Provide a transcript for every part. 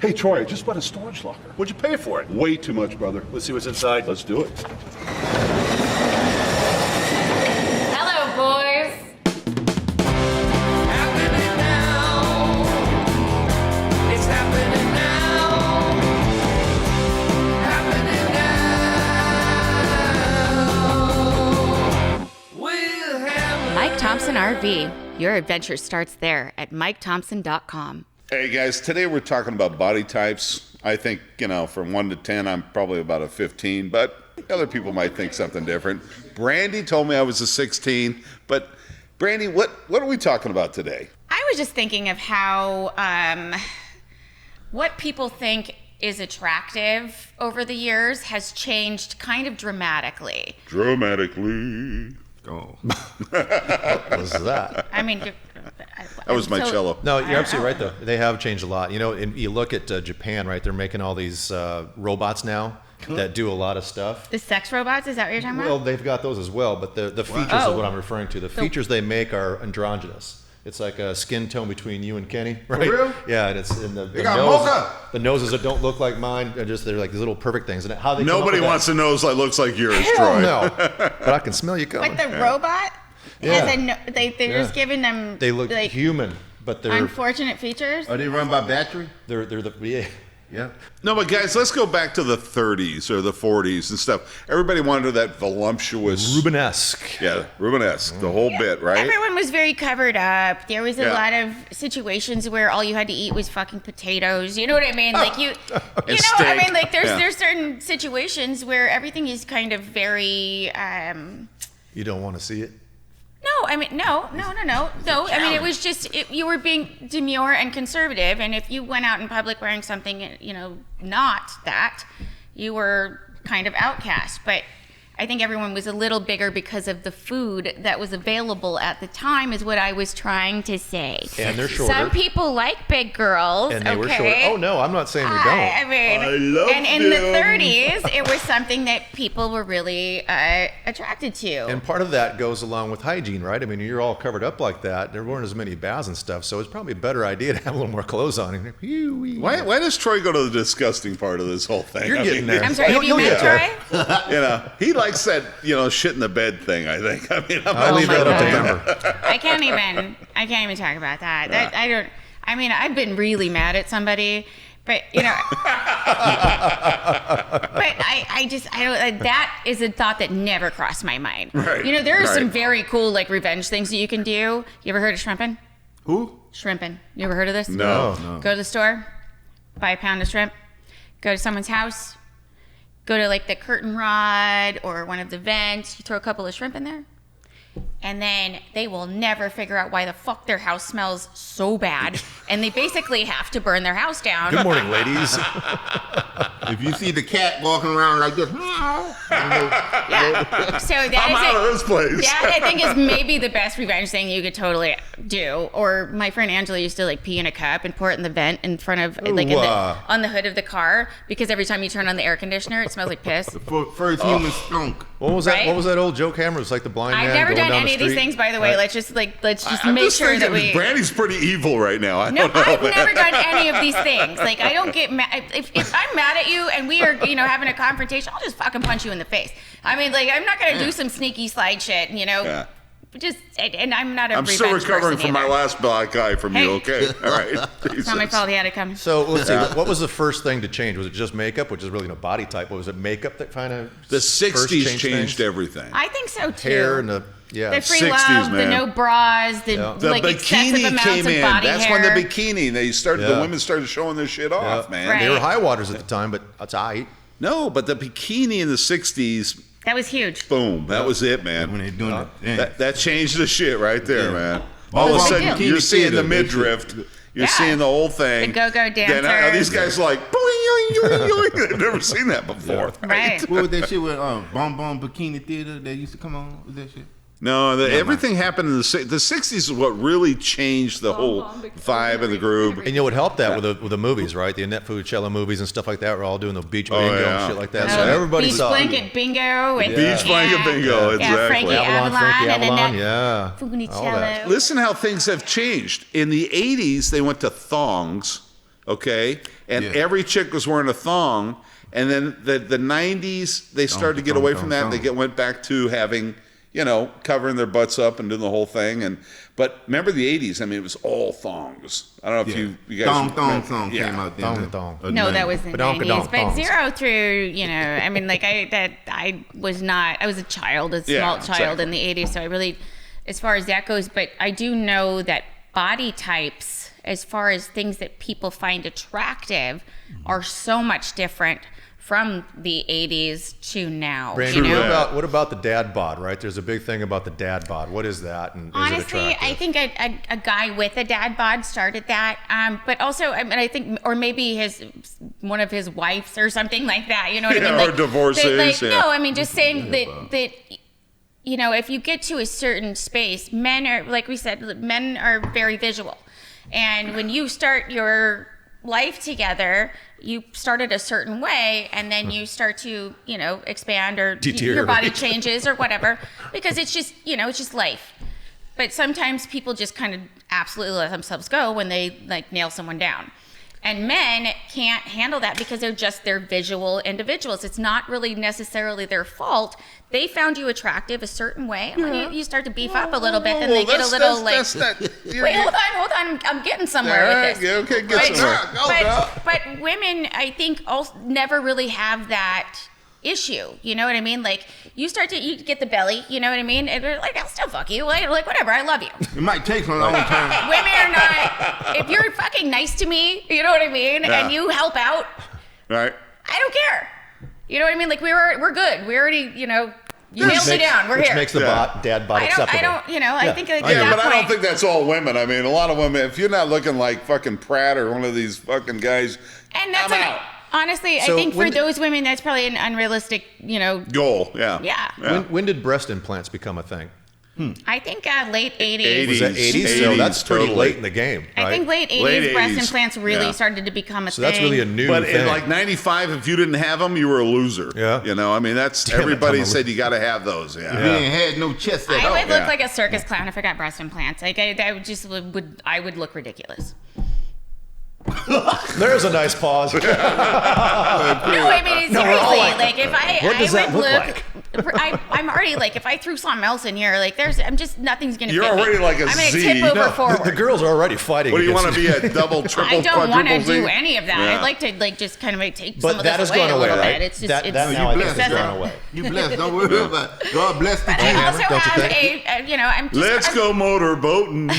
Hey, Troy, I just bought a storage locker. What'd you pay for it? Way too much, brother. Let's see what's inside. Let's do it. Hello, boys. Happening now. It's happening now. Happening now. We'll have Mike Thompson RV. Your adventure starts there at mikethompson.com. Hey, guys, today we're talking about body types. I think, from 1 to 10, I'm probably about a 15, but other people might think something different. Brandi told me I was a 16, but Brandi, what are we talking about today? I was just thinking of how, what people think is attractive over the years has changed kind of dramatically. Dramatically. Oh. What was that? I mean, That was my cello. No, you're absolutely right, though. They have changed a lot. And you look at Japan, right? They're making all these robots now that do a lot of stuff. The sex robots, is that what you're talking Well, about? they've got those as well, but the features Oh. is what I'm referring to. The features they make are androgynous. It's like a skin tone between you and Kenny, right? real? Yeah, and it's in the got mocha. The noses that don't look like mine are they're like these little perfect things. And how they come up Nobody with wants a nose that looks like yours, Hell Troy. no, but I can smell you coming. But the robot, Yeah. they're just giving them They look like human, but they're unfortunate features. Are they run by battery? they're the yeah. Yeah. No, but guys, let's go back to the 30s or the 40s and stuff. Everybody wanted that voluptuous... Rubenesque. Yeah, Rubenesque, the whole bit, right? Everyone was very covered up. There was a Yeah. lot of situations where all you had to eat was fucking potatoes. You know what I mean? Like I steak. mean, like Yeah. there's certain situations where everything is kind of very. You don't want to see it. No, I mean, no. I mean, it was just you were being demure and conservative, and if you went out in public wearing something, not that, you were kind of outcast. But I think everyone was a little bigger because of the food that was available at the time, is what I was trying to say. And they're shorter. Some people like big girls. And they were okay? shorter. Oh no, I'm not saying we don't. I mean, I love and in the them. 30s, it was something that people were really attracted to. And part of that goes along with hygiene, right? I mean, you're all covered up like that. There weren't as many baths and stuff, so it's probably a better idea to have a little more clothes on. Why does Troy go to the disgusting part of this whole thing? You're getting there. I'm sorry, have you You'll met get there. Troy? He likes that, shit in the bed thing, I think. I mean, I'm I'll not leave sure. that up to God. Denver. I can't even talk about that. I mean, I've been really mad at somebody, but but I don't. That is a thought that never crossed my mind. Right, There are some right. very cool revenge things that you can do. You ever heard of shrimping? Who? Shrimping. You ever heard of this? No. Go to the store, buy a pound of shrimp, go to someone's house, go to the curtain rod or one of the vents, you throw a couple of shrimp in there, and then they will never figure out why the fuck their house smells so bad, and they basically have to burn their house down. Good morning, ladies. If you see the cat walking around like this, Yeah. So I'm out of this place. That I think is maybe the best revenge thing you could totally do. Or my friend Angela used to pee in a cup and pour it in the vent in front of on the hood of the car, because every time you turn on the air conditioner, it smells like piss. first human skunk. What was that? Right? What was that old Joe Cameron? It was like the blind I've man never going done down any the of these street. things, by the way. Right. Let's just I'm make just sure thinking, that we. Brandy's pretty evil right now. I No, don't know. I've man. never done any of these things. I don't get mad. If I'm mad at you and we are, having a confrontation, I'll just fucking punch you in the face. I mean, I'm not gonna do some sneaky slide shit, Yeah. And I'm not a I'm still revenge recovering person from my either. last black eye from you, okay? All right. It's not my fault he had it coming. So let's see. What was the first thing to change? Was it just makeup, which is really no body type? What was it? Makeup that kind of The 60s changed everything. I think so too. hair and the The free 60s, love, man. the no bras, the The excessive bikini amounts came of in. body That's hair. when the bikini. The Yeah. women started showing their shit off, man. Right. They were high waters at the time, but that's all right. No, but the bikini in the 60s, That was huge. boom, that was it, When man. they doing it. That changed the shit right there, man. All Well, of a big sudden, deal. you're seeing the Bikini midriff. You're Yeah. seeing the whole thing. The go-go Then dancers. these guys are like, boing, yoing, yoing, yoing. They've never seen that before. Right. What was that shit with Bon Bon Bikini Theater that used to come on? Was that shit? No, everything happened in the 60s is what really changed the whole vibe and the groove. And what helped that with the movies, right? The Annette Funicello movies and stuff like that were all doing the beach bingo yeah. and shit like that. So everybody Beach saw blanket bingo. And, Beach blanket bingo, Yeah, exactly. Frankie Avalon, Avalon, Frankie and Avalon, Annette yeah. All that. Funicello. Listen how things have changed. In the 80s, they went to thongs. okay? And Yeah. every chick was wearing a thong. And then the 90s, they started to get away from that. They went back to having, covering their butts up and doing the whole thing. But remember the 80s? I mean, it was all thongs. I don't know if you guys... Thong song came out then. Thong. No, that was the Badonka-donk 90s. But thongs. 0 through, I mean, like I was a child, a small child in the 80s. So I really, as far as that goes, but I do know that body types, as far as things that people find attractive, are so much different from the 80s to now. Brandi, what about the dad bod, right? There's a big thing about the dad bod. What is that? And Honestly, is it attractive? I think a guy with a dad bod started that. But also, I mean, I think, or maybe one of his wives or something like that. You know what I mean? Or divorces. No, I mean, just saying that if you get to a certain space, men are, like we said, men are very visual. And when you start your life together, you start it a certain way, and then you start to, expand, or your body changes or whatever, because it's just life. But sometimes people just kind of absolutely let themselves go when they nail someone down. And men can't handle that because they're visual individuals. It's not really necessarily their fault. They found you attractive a certain way. And when you start to beef up a little bit, then they get a little wait, hold on, I'm getting somewhere with this. Okay, get somewhere. But women, I think, also never really have that issue. You know what I mean? Like, you get the belly, you know what I mean? And they're like, I'll still fuck you. Like, whatever, I love you. It might take a long time. Women are not, if you're fucking nice to me, you know what I mean? Yeah. And you help out, Right. I don't care. You know what I mean? Like, we're good. We already, you nailed me down. We're which here. makes the dad bod acceptable. I think like, at Yeah, that but I don't point- think that's all women. I mean, a lot of women, if you're not looking like fucking Pratt or one of these fucking guys, And that's I'm out. honestly, So I think for when- those women, that's probably an unrealistic, Goal, yeah. Yeah. When did breast implants become a thing? I think late 80s. 80s. Was that 80s? So 80s, that's pretty totally. late in the game, right? I think late 80s Late breast 80s, implants really yeah. started to become a so thing. that's really a new But thing. in like 95, if you didn't have them, you were a loser. Yeah. I mean, that's Damn it, everybody I'm a said you got to have those. Yeah. You ain't had no chest at I all. would look Yeah. like a circus clown if I got breast implants. Like I would look ridiculous. There's a nice pause. No, I mean No, we're all seriously. like Like if I, What does I that would look I'm already like if I threw something else in here, like nothing's gonna. You're fit me. already like a I'm gonna Z. tip over No, forward. The girls are already fighting. What do you want against to be a double, triple, I don't want to quadruple Z? do any of that. Yeah. I'd like to just kind of take But some of that this has away gone a away, little right? bit. It's just That it's now I guess has excessive. gone away. You blessed. Don't worry about it. God bless the But King. I also don't you have think? I'm just, Let's go motorboating.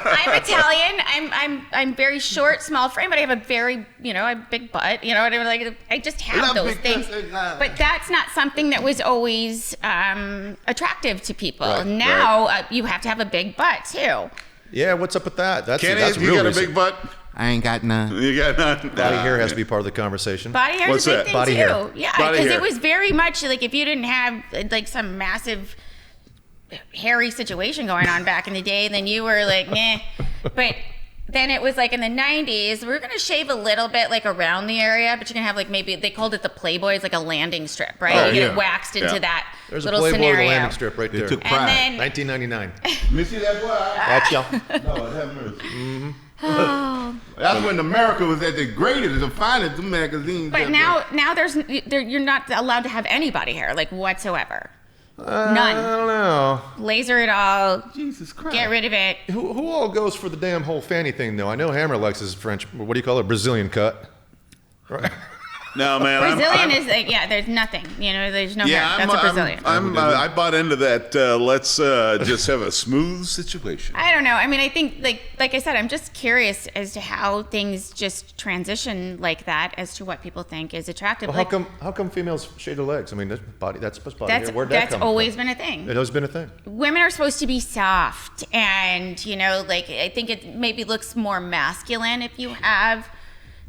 I'm Italian. I'm very short, small frame, but I have a very, a big butt. You know what I mean? Like I just have Love those big things. butts. But that's not something that was always attractive to people. Right, Now you have to have a big butt too. Yeah, what's up with that? That's Kenny, that's you real got a recent. big butt? I ain't got none. You got none? Body hair has to be part of the conversation. Body hair What's is a big that? thing Body too. hair. Yeah, Body because hair. it was very much like if you didn't have like some massive hairy situation going on back in the day, then you were like, meh. But then it was like in the 90s, we're going to shave a little bit like around the area, but you're going to have like maybe, they called it the Playboy, it's like a landing strip, right? Oh, you get yeah. it waxed into Yeah. that There's a little Playboy with a scenario. landing strip right They there. took And pride. then, 1999. You see that boy? That's y'all. Lord have mercy. That's when America was at the greatest, the finest magazine. but now you're not allowed to have any body hair, like whatsoever. I None. don't know. Laser it all, Jesus Christ. get rid of it. Who all goes for the damn whole fanny thing though? I know Hammer likes his French. What do you call it? Brazilian cut. Right. No, man. Brazilian is like, there's nothing. There's no Yeah, hair. That's a Brazilian. I bought into that. Let's just have a smooth situation. I don't know. I mean, I think like I said, I'm just curious as to how things just transition like that as to what people think is attractive. Well, how come females shave their legs? I mean, that's body hair. Where'd that that's come always from? been a thing. It has been a thing. Women are supposed to be soft, and like I think it maybe looks more masculine if you have,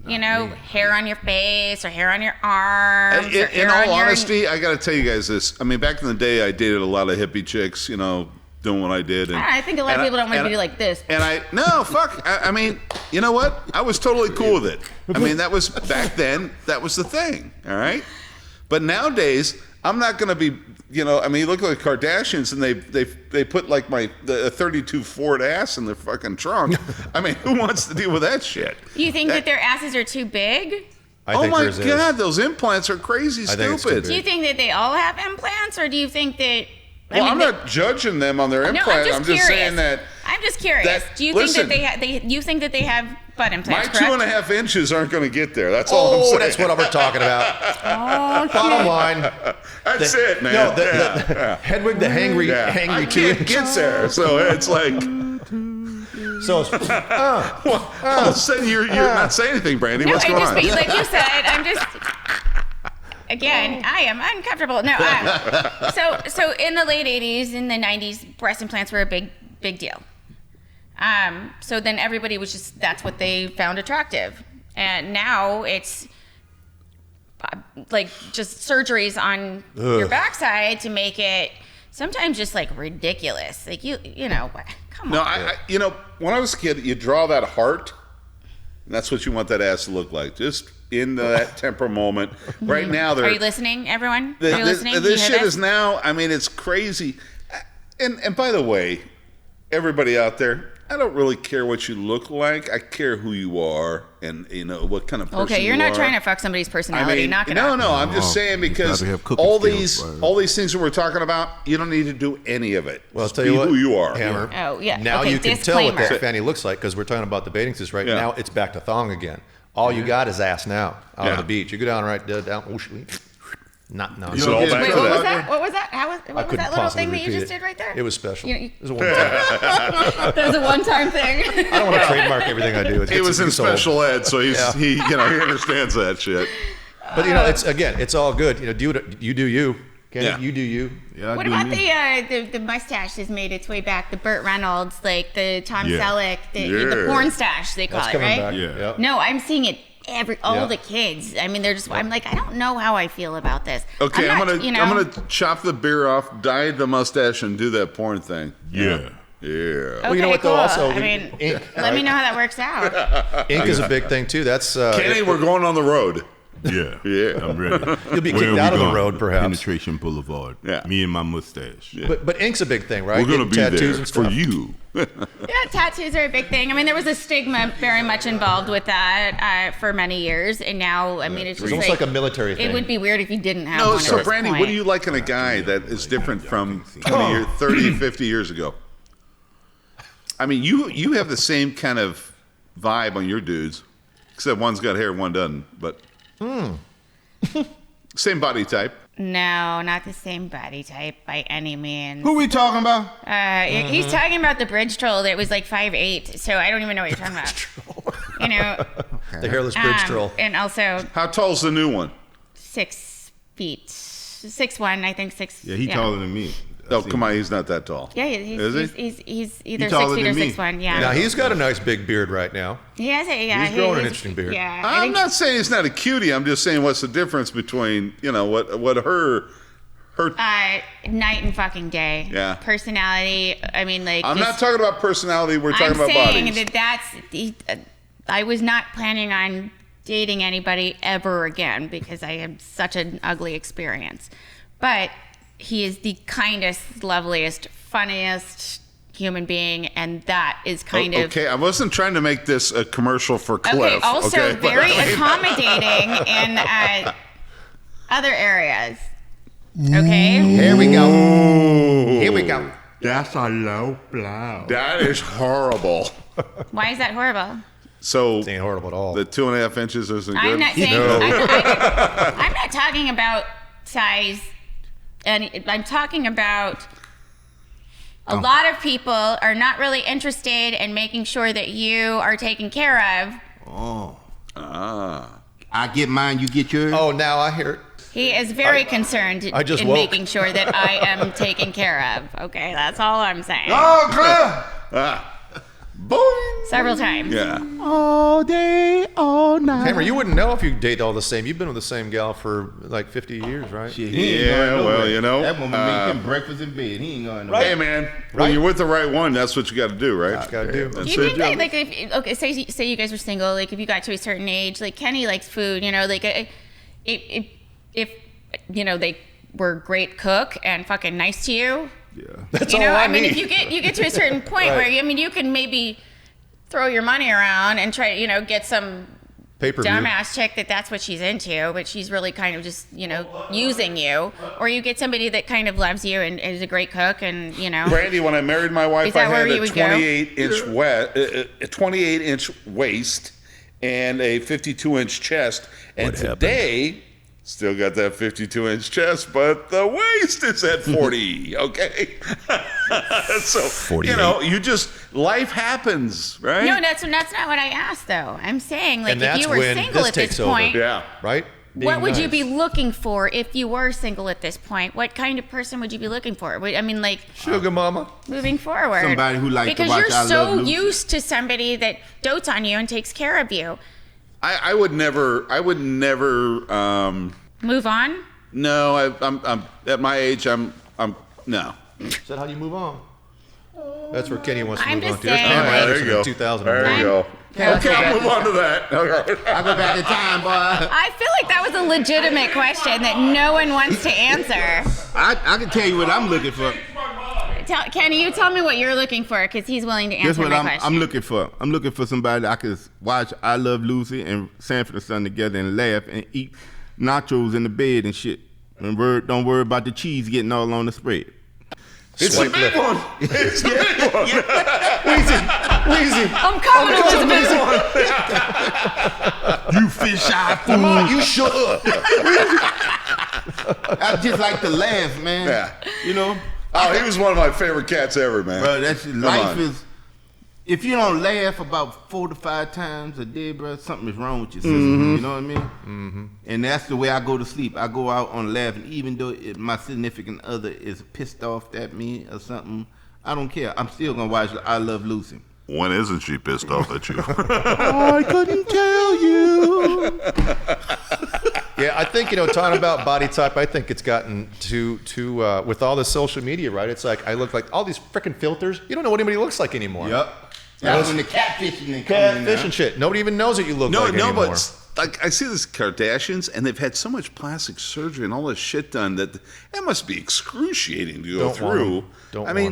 hair on your face or hair on your arms. or In hair all on your- honesty, I got to tell you guys this. I mean, back in the day, I dated a lot of hippie chicks, doing what I did. And, I think a lot of people don't want to be like this. And I mean, you know what? I was totally cool with it. I mean, that was back then. That was the thing. All right. But nowadays, I'm not going to be, I mean, you look like the Kardashians, and they put like a 32 Ford ass in their fucking trunk. I mean, who wants to deal with that shit? You think that their asses are too big? I Oh think my theirs is. God, those implants are crazy I think it's too stupid. Do you think that they all have implants, or do you think that? Well, I'm not judging them on their No, implant. I'm just curious. saying that I'm just curious. that- Do you listen, think that you think that they have butt my implants? correct? 2.5 inches aren't going to get there. That's all I'm Oh, saying. that's what we're talking about. Bottom line. That's it, man. No, Yeah. Hedwig the hangry, I hangry can't 2 get there, so it's like So, all of a sudden you're not saying anything, Brandi. No, What's going on? like you said, I'm just. Again, I am uncomfortable. No, so in the late '80s, in the '90s, breast implants were a big deal. So then everybody was that's what they found attractive, and now it's like just surgeries on your backside to make it sometimes just like ridiculous. Like come No, on. when I was a kid, you draw that heart, and that's what you want that ass to look like. Just in that temper moment. Right now, Are you listening, everyone? Are you listening? This You hear shit is now. I mean, it's crazy. And by the way, everybody out there, I don't really care what you look like. I care who you are and what kind of person Okay, you're you not are. trying to fuck somebody's personality. Knock it no, off. no. I'm just saying because gotta have cooking all skills, these things that we're talking about, you don't need to do any of it. well, I'll Just tell you be what, who you are. Hammer. Oh, yeah. Now Okay, you can tell what disclaimer. this fanny looks like because we're talking about the bathing suits right Yeah. now. It's back to thong again. All you got is ass now out Yeah. on the beach. You go down down. Not no. Is it all Yeah. back Wait, to what was that? that? What was that? what was that little thing that you just did right there? It was special. You- It was a one time. That was a one-time thing. I don't want to trademark everything I do. He was in It's old. special ed, so Yeah. he understands that shit. But it's all good. You do you. Kenny, Yeah. you do you. Yeah, I What do about me. the mustache has made its way back? The Burt Reynolds, like the Tom Yeah. Selleck, the Yeah. porn stash they call That's it, coming right? back. Yeah. Yep. No, I'm seeing it all Yeah. the kids. I mean, they're just. I'm like, I don't know how I feel about this. Okay, I'm not, gonna chop the beer off, dye the mustache, and do that porn thing. Yeah. Yeah. Okay, you know what, though, cool. also, I mean, ink, let me know how that works out. Ink is a big thing too. That's Kenny, we're going on the road. Yeah. Yeah. I'm ready. You'll be Where kicked are we out of the going? road, perhaps. Penetration Boulevard. Yeah. Me and my mustache. But ink's a big thing, right? We're gonna Getting be tattoos there and for stuff. you. Yeah, tattoos are a big thing. I mean, there was a stigma very much involved with that for many years, and now, I mean, it's It's just almost like a military thing. It would be weird if you didn't have No, one. so at this Brandi, point. what do you like in a guy that is different from 20 years, 30, 50 years ago? I mean, you have the same kind of vibe on your dudes, except one's got hair, one doesn't. But same body type. No, not the same body type by any means. Who we talking about? He's talking about the bridge troll that was like 5'8", so I don't even know what you're talking about. You know, the hairless bridge troll. and also How tall's the new one? 6 feet, 6'1", I think 6. Yeah, he taller than me. Oh, come on, he's not that tall. Yeah, Is he? he's either 6 taller feet or than me. 6'1". Yeah, Now he's got a nice big beard right now. he has a yeah. He's growing an he's- interesting beard. Yeah, I I'm think, not saying he's not a cutie. I'm just saying what's the difference between what her. night and fucking day. Yeah. Personality. I mean, like. I'm just- not talking about personality. We're talking I'm about saying bodies. that's. I was not planning on dating anybody ever again because I had such an ugly experience. But he is the kindest, loveliest, funniest human being, and that is kind of. Okay, I wasn't trying to make this a commercial for Cliff. Okay, also okay? But very I mean- accommodating in other areas. Okay? Here we go. Here we go. That's a low blow. That is horrible. Why is that horrible? So It ain't horrible at all. the 2.5 inches isn't I'm good. not saying. No. I'm not talking about size, and I'm talking about a lot of people are not really interested in making sure that you are taken care of. Oh. I get mine, you get yours. Oh, now I hear it. He is very concerned I just in woke. making sure that I am taken care of. Okay, that's all I'm saying. Oh, Cliff! Boing. Several times. Yeah. All day, all night. Hammer, you wouldn't know if you date all the same. You've been with the same gal for like 50 years, right? Shit, he ain't Yeah, going nowhere. well, you know, That woman make him breakfast in bed. He ain't going nowhere. Hey, man, when you're with the right one, that's what you got to do, right? What you gotta do. Do That's you it. think that, like, if, okay, say you guys were single, like, if you got to a certain age, like, Kenny likes food, you know, like, if you know, were a great cook and fucking nice to you. Yeah. That's You all know, I I mean, need. if you get to a certain point Right. where you can maybe throw your money around and try, get some Pay-per-view. dumbass chick that's what she's into, but she's really kind of just, using you. Or you get somebody that kind of loves you and is a great cook and, Brandy, when I married my wife, Is that I where had you a would go? 28-inch waist and a 52-inch chest. And What happened? today, still got that 52-inch chest, but the waist is at 40. Okay, so 48. life happens, right? No, that's not what I asked, though. I'm saying, like, And if that's you were when single this at this takes over. point, Yeah. Right? what Being would you nice. be looking for if you were single at this point? What kind of person would you be looking for? I mean, like, Sugar mama. moving forward. Somebody who likes to because watch you're I Love so Lucy. used to somebody that dotes on you and takes care of you. I would never. Move on. No, I'm at my age. I'm no. Is that how you move on? That's where Kenny wants to I'm move on just to. There's saying. Pam All right, Anderson there you in go. 2001. There you go. Okay, Okay. I'll move on to that. Okay. I go back in time, boy. I feel like that was a legitimate question that no one wants to answer. I can tell you what I'm looking for. Kenny, you tell me what you're looking for, because he's willing to That's answer what my I'm question. looking for. I'm looking for somebody that I can watch I Love Lucy and Sanford and Son together and laugh and eat nachos in the bed and shit. And don't worry about the cheese getting all on the spread. It's a big one. It's a big one. Wheezy. I'm coming, Elizabeth. You fish eye fool. Come on, you shut up. I just like to laugh, man. Yeah. You know? Oh, he was one of my favorite cats ever, man. Bro, that's life on. is. If you don't laugh about 4 to 5 times a day, bro, something is wrong with your system. You know what I mean? Mm-hmm. And that's the way I go to sleep. I go out on laughing, even though my significant other is pissed off at me or something. I don't care. I'm still gonna watch I Love Lucy. When isn't she pissed off at you? I couldn't tell you. Yeah, I think, talking about body type, I think it's gotten to with all the social media, right? It's like, I look like all these freaking filters. You don't know what anybody looks like anymore. Yep. That's when the catfishing and Catfish and shit. Nobody even knows what you look like anymore. but like I see these Kardashians, and they've had so much plastic surgery and all this shit done that must be excruciating to go Don't want through. 'em. Don't I mean,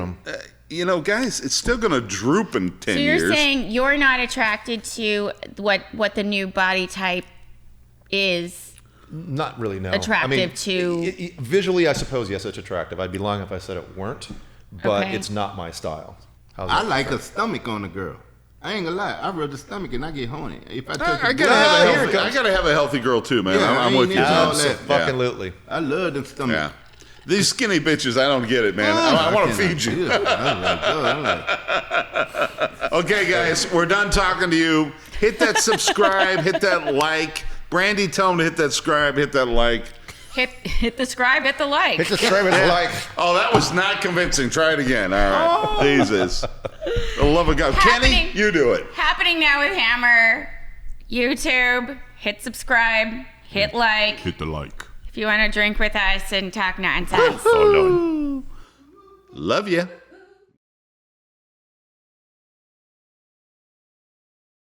want guys, it's still gonna droop in 10 So years. you're saying you're not attracted to what the new body type is? Not really, no. Attractive to- visually, I suppose, yes, it's attractive. I'd be lying if I said it weren't, but Okay. it's not my style. How's I that? like a stomach on a girl. I ain't gonna lie. I rub the stomach and I get horny. If I touch I a gotta, girl, have a here it healthy, I comes. gotta have a healthy girl too, man. Yeah, I I'm ain't with you. into all man. that. Fucking-lutely. I love the stomach. Yeah. These skinny bitches, I don't get it, man. Oh, I want to cannot feed you. do it. I'm like, Okay, guys, we're done talking to you. Hit that subscribe, hit that like. Brandy, tell them to hit that subscribe, hit that like. Hit the scribe, hit the like. It's a straight with like. Oh, that was not convincing. Try it again. All right. Jesus. The love of God. Kenny, Happening. you do it. Happening now with Hammer. YouTube. Hit subscribe. Hit like. hit the like. If you want to drink with us and talk nonsense. Oh, no. Love you.